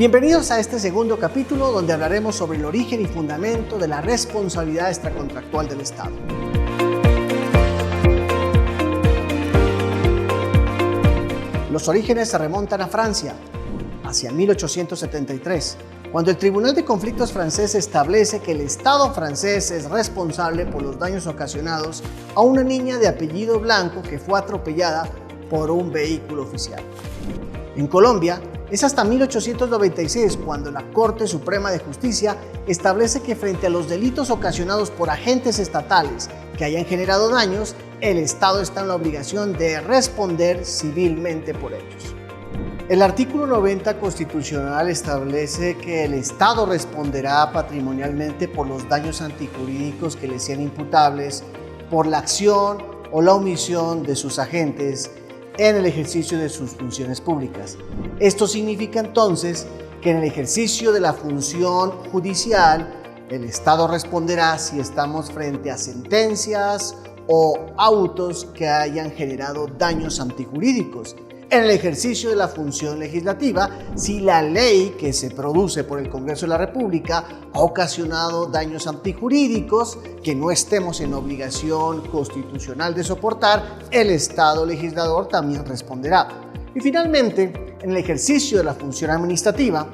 Bienvenidos a este segundo capítulo donde hablaremos sobre el origen y fundamento de la responsabilidad extracontractual del Estado. Los orígenes se remontan a Francia, hacia 1873, cuando el Tribunal de Conflictos francés establece que el Estado francés es responsable por los daños ocasionados a una niña de apellido Blanco que fue atropellada por un vehículo oficial. En Colombia, es hasta 1896 cuando la Corte Suprema de Justicia establece que frente a los delitos ocasionados por agentes estatales que hayan generado daños, el Estado está en la obligación de responder civilmente por ellos. El artículo 90 constitucional establece que el Estado responderá patrimonialmente por los daños antijurídicos que le sean imputables por la acción o la omisión de sus agentes en el ejercicio de sus funciones públicas. Esto significa entonces que en el ejercicio de la función judicial, el Estado responderá si estamos frente a sentencias o autos que hayan generado daños antijurídicos. En el ejercicio de la función legislativa, si la ley que se produce por el Congreso de la República ha ocasionado daños antijurídicos que no estemos en obligación constitucional de soportar, el Estado legislador también responderá. Y finalmente, en el ejercicio de la función administrativa,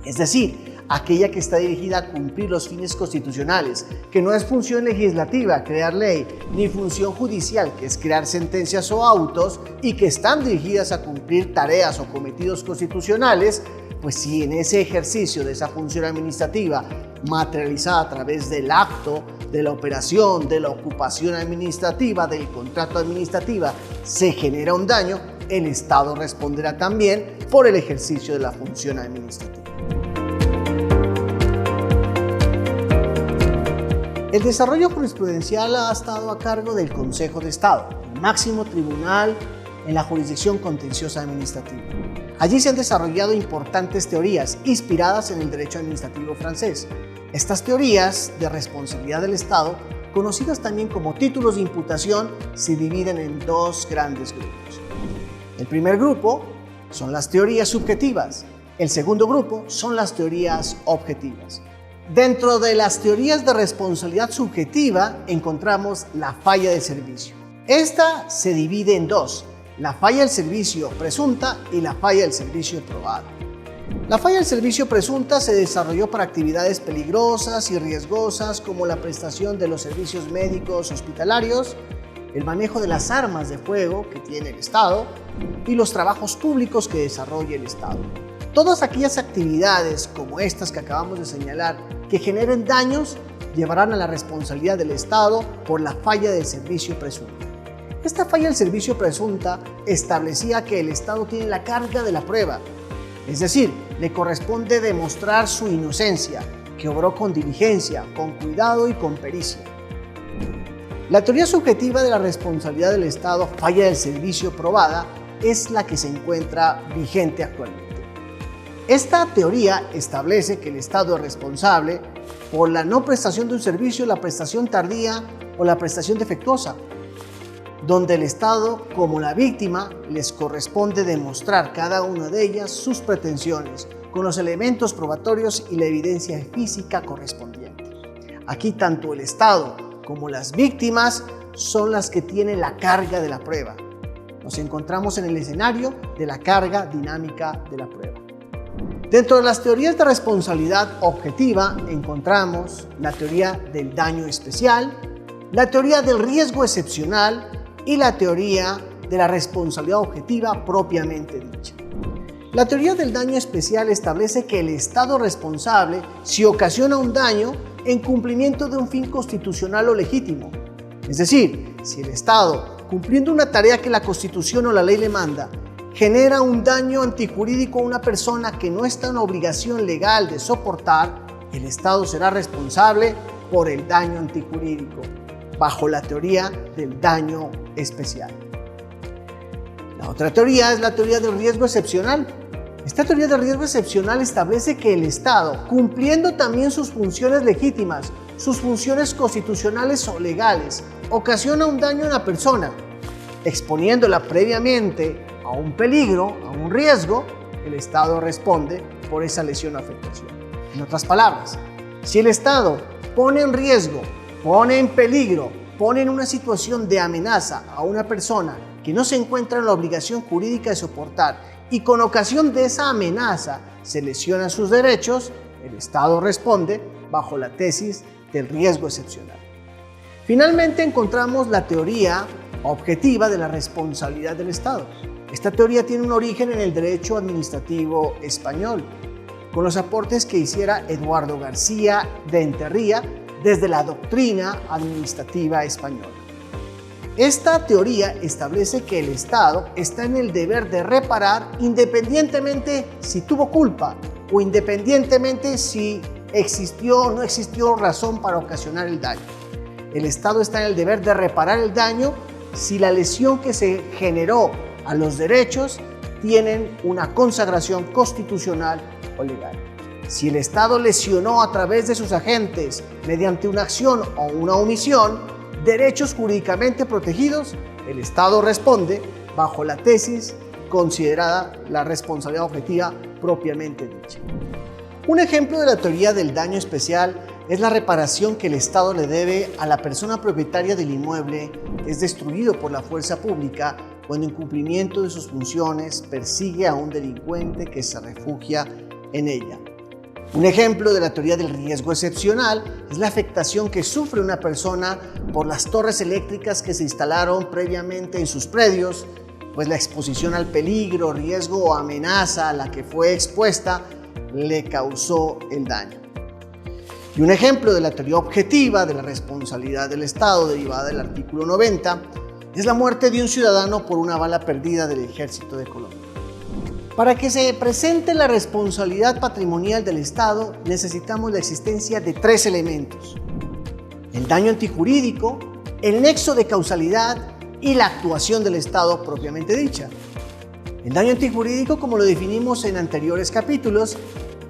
es decir, aquella que está dirigida a cumplir los fines constitucionales, que no es función legislativa, crear ley, ni función judicial, que es crear sentencias o autos, y que están dirigidas a cumplir tareas o cometidos constitucionales, pues si en ese ejercicio de esa función administrativa, materializada a través del acto, de la operación, de la ocupación administrativa, del contrato administrativo, se genera un daño, el Estado responderá también por el ejercicio de la función administrativa. El desarrollo jurisprudencial ha estado a cargo del Consejo de Estado, el máximo tribunal en la jurisdicción contenciosa administrativa. Allí se han desarrollado importantes teorías inspiradas en el derecho administrativo francés. Estas teorías de responsabilidad del Estado, conocidas también como títulos de imputación, se dividen en dos grandes grupos. El primer grupo son las teorías subjetivas, el segundo grupo son las teorías objetivas. Dentro de las teorías de responsabilidad subjetiva encontramos la falla de servicio. Esta se divide en dos, la falla del servicio presunta y la falla del servicio probada. La falla del servicio presunta se desarrolló para actividades peligrosas y riesgosas como la prestación de los servicios médicos hospitalarios, el manejo de las armas de fuego que tiene el Estado y los trabajos públicos que desarrolla el Estado. Todas aquellas actividades como estas que acabamos de señalar que generen daños llevarán a la responsabilidad del Estado por la falla del servicio presunta. Esta falla del servicio presunta establecía que el Estado tiene la carga de la prueba, es decir, le corresponde demostrar su inocencia, que obró con diligencia, con cuidado y con pericia. La teoría subjetiva de la responsabilidad del Estado, falla del servicio probada, es la que se encuentra vigente actualmente. Esta teoría establece que el Estado es responsable por la no prestación de un servicio, la prestación tardía o la prestación defectuosa, donde el Estado, como la víctima, les corresponde demostrar cada una de ellas sus pretensiones con los elementos probatorios y la evidencia física correspondiente. Aquí tanto el Estado como las víctimas son las que tienen la carga de la prueba. Nos encontramos en el escenario de la carga dinámica de la prueba. Dentro de las teorías de responsabilidad objetiva encontramos la teoría del daño especial, la teoría del riesgo excepcional y la teoría de la responsabilidad objetiva propiamente dicha. La teoría del daño especial establece que el Estado es responsable si ocasiona un daño en cumplimiento de un fin constitucional o legítimo. Es decir, si el Estado, cumpliendo una tarea que la Constitución o la ley le manda, genera un daño antijurídico a una persona que no está en obligación legal de soportar, el Estado será responsable por el daño antijurídico, bajo la teoría del daño especial. La otra teoría es la teoría del riesgo excepcional. Esta teoría del riesgo excepcional establece que el Estado, cumpliendo también sus funciones legítimas, sus funciones constitucionales o legales, ocasiona un daño a una persona, exponiéndola previamente a un peligro, a un riesgo, el Estado responde por esa lesión o afectación. En otras palabras, si el Estado pone en riesgo, pone en peligro, pone en una situación de amenaza a una persona que no se encuentra en la obligación jurídica de soportar y con ocasión de esa amenaza se lesionan sus derechos, el Estado responde bajo la tesis del riesgo excepcional. Finalmente encontramos la teoría objetiva de la responsabilidad del Estado. Esta teoría tiene un origen en el derecho administrativo español, con los aportes que hiciera Eduardo García de Enterría desde la doctrina administrativa española. Esta teoría establece que el Estado está en el deber de reparar independientemente si tuvo culpa o independientemente si existió o no existió razón para ocasionar el daño. El Estado está en el deber de reparar el daño si la lesión que se generó a los derechos tienen una consagración constitucional o legal. Si el Estado lesionó a través de sus agentes, mediante una acción o una omisión, derechos jurídicamente protegidos, el Estado responde bajo la tesis considerada la responsabilidad objetiva propiamente dicha. Un ejemplo de la teoría del daño especial es la reparación que el Estado le debe a la persona propietaria del inmueble que es destruido por la fuerza pública cuando en cumplimiento de sus funciones persigue a un delincuente que se refugia en ella. Un ejemplo de la teoría del riesgo excepcional es la afectación que sufre una persona por las torres eléctricas que se instalaron previamente en sus predios, pues la exposición al peligro, riesgo o amenaza a la que fue expuesta le causó el daño. Y un ejemplo de la teoría objetiva de la responsabilidad del Estado derivada del artículo 90 es la muerte de un ciudadano por una bala perdida del Ejército de Colombia. Para que se presente la responsabilidad patrimonial del Estado necesitamos la existencia de tres elementos: el daño antijurídico, el nexo de causalidad y la actuación del Estado propiamente dicha. El daño antijurídico, como lo definimos en anteriores capítulos,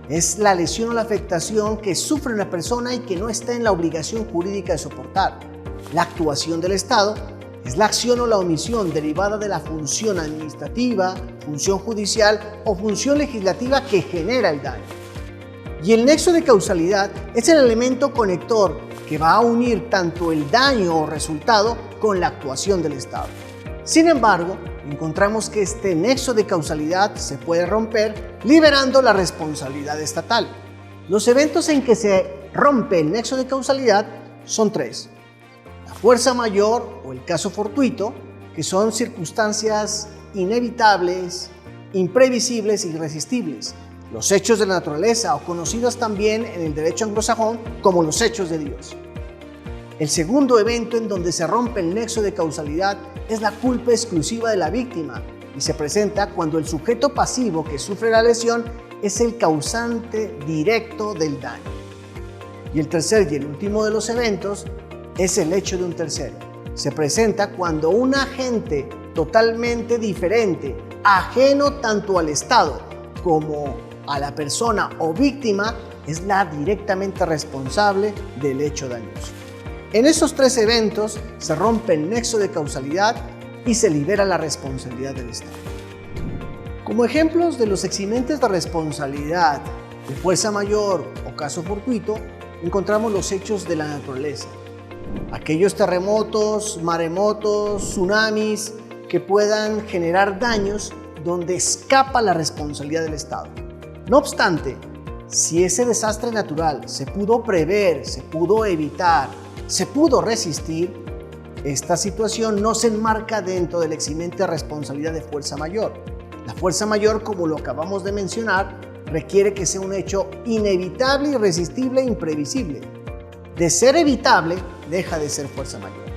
es la lesión o la afectación que sufre una persona y que no está en la obligación jurídica de soportar. La actuación del Estado es la acción o la omisión derivada de la función administrativa, función judicial o función legislativa que genera el daño. Y el nexo de causalidad es el elemento conector que va a unir tanto el daño o resultado con la actuación del Estado. Sin embargo, encontramos que este nexo de causalidad se puede romper liberando la responsabilidad estatal. Los eventos en que se rompe el nexo de causalidad son tres: la fuerza mayor o el caso fortuito, que son circunstancias inevitables, imprevisibles e irresistibles; los hechos de la naturaleza, o conocidos también en el derecho anglosajón como los hechos de Dios. El segundo evento en donde se rompe el nexo de causalidad es la culpa exclusiva de la víctima y se presenta cuando el sujeto pasivo que sufre la lesión es el causante directo del daño. Y el tercer y el último de los eventos es el hecho de un tercero. Se presenta cuando un agente totalmente diferente, ajeno tanto al Estado como a la persona o víctima, es la directamente responsable del hecho dañoso. En esos tres eventos se rompe el nexo de causalidad y se libera la responsabilidad del Estado. Como ejemplos de los eximentes de responsabilidad de fuerza mayor o caso fortuito, encontramos los hechos de la naturaleza, aquellos terremotos, maremotos, tsunamis que puedan generar daños donde escapa la responsabilidad del Estado. No obstante, si ese desastre natural se pudo prever, se pudo evitar, se pudo resistir, esta situación no se enmarca dentro del eximente de responsabilidad de fuerza mayor. La fuerza mayor, como lo acabamos de mencionar, requiere que sea un hecho inevitable, irresistible e imprevisible. De ser evitable, deja de ser fuerza mayor.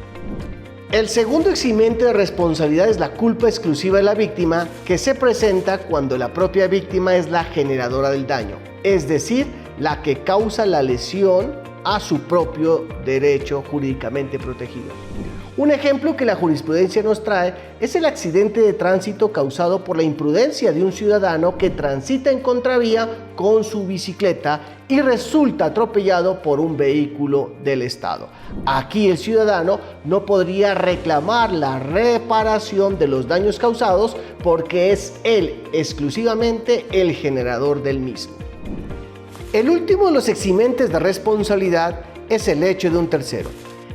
El segundo eximente de responsabilidad es la culpa exclusiva de la víctima, que se presenta cuando la propia víctima es la generadora del daño, es decir, la que causa la lesión a su propio derecho jurídicamente protegido. Un ejemplo que la jurisprudencia nos trae es el accidente de tránsito causado por la imprudencia de un ciudadano que transita en contravía con su bicicleta y resulta atropellado por un vehículo del Estado. Aquí el ciudadano no podría reclamar la reparación de los daños causados porque es él exclusivamente el generador del mismo. El último de los eximentes de responsabilidad es el hecho de un tercero.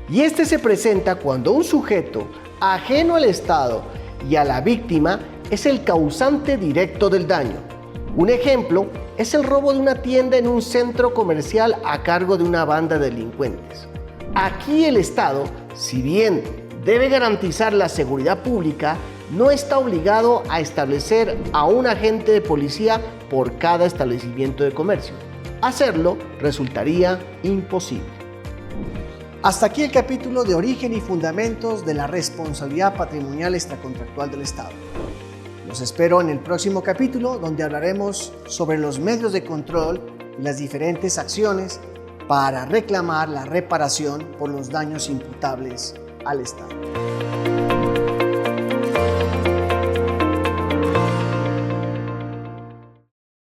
Y este se presenta cuando un sujeto ajeno al Estado y a la víctima es el causante directo del daño. Un ejemplo es el robo de una tienda en un centro comercial a cargo de una banda de delincuentes. Aquí el Estado, si bien debe garantizar la seguridad pública, no está obligado a establecer a un agente de policía por cada establecimiento de comercio. Hacerlo resultaría imposible. Hasta aquí el capítulo de origen y fundamentos de la responsabilidad patrimonial extracontractual del Estado. Los espero en el próximo capítulo, donde hablaremos sobre los medios de control y las diferentes acciones para reclamar la reparación por los daños imputables al Estado.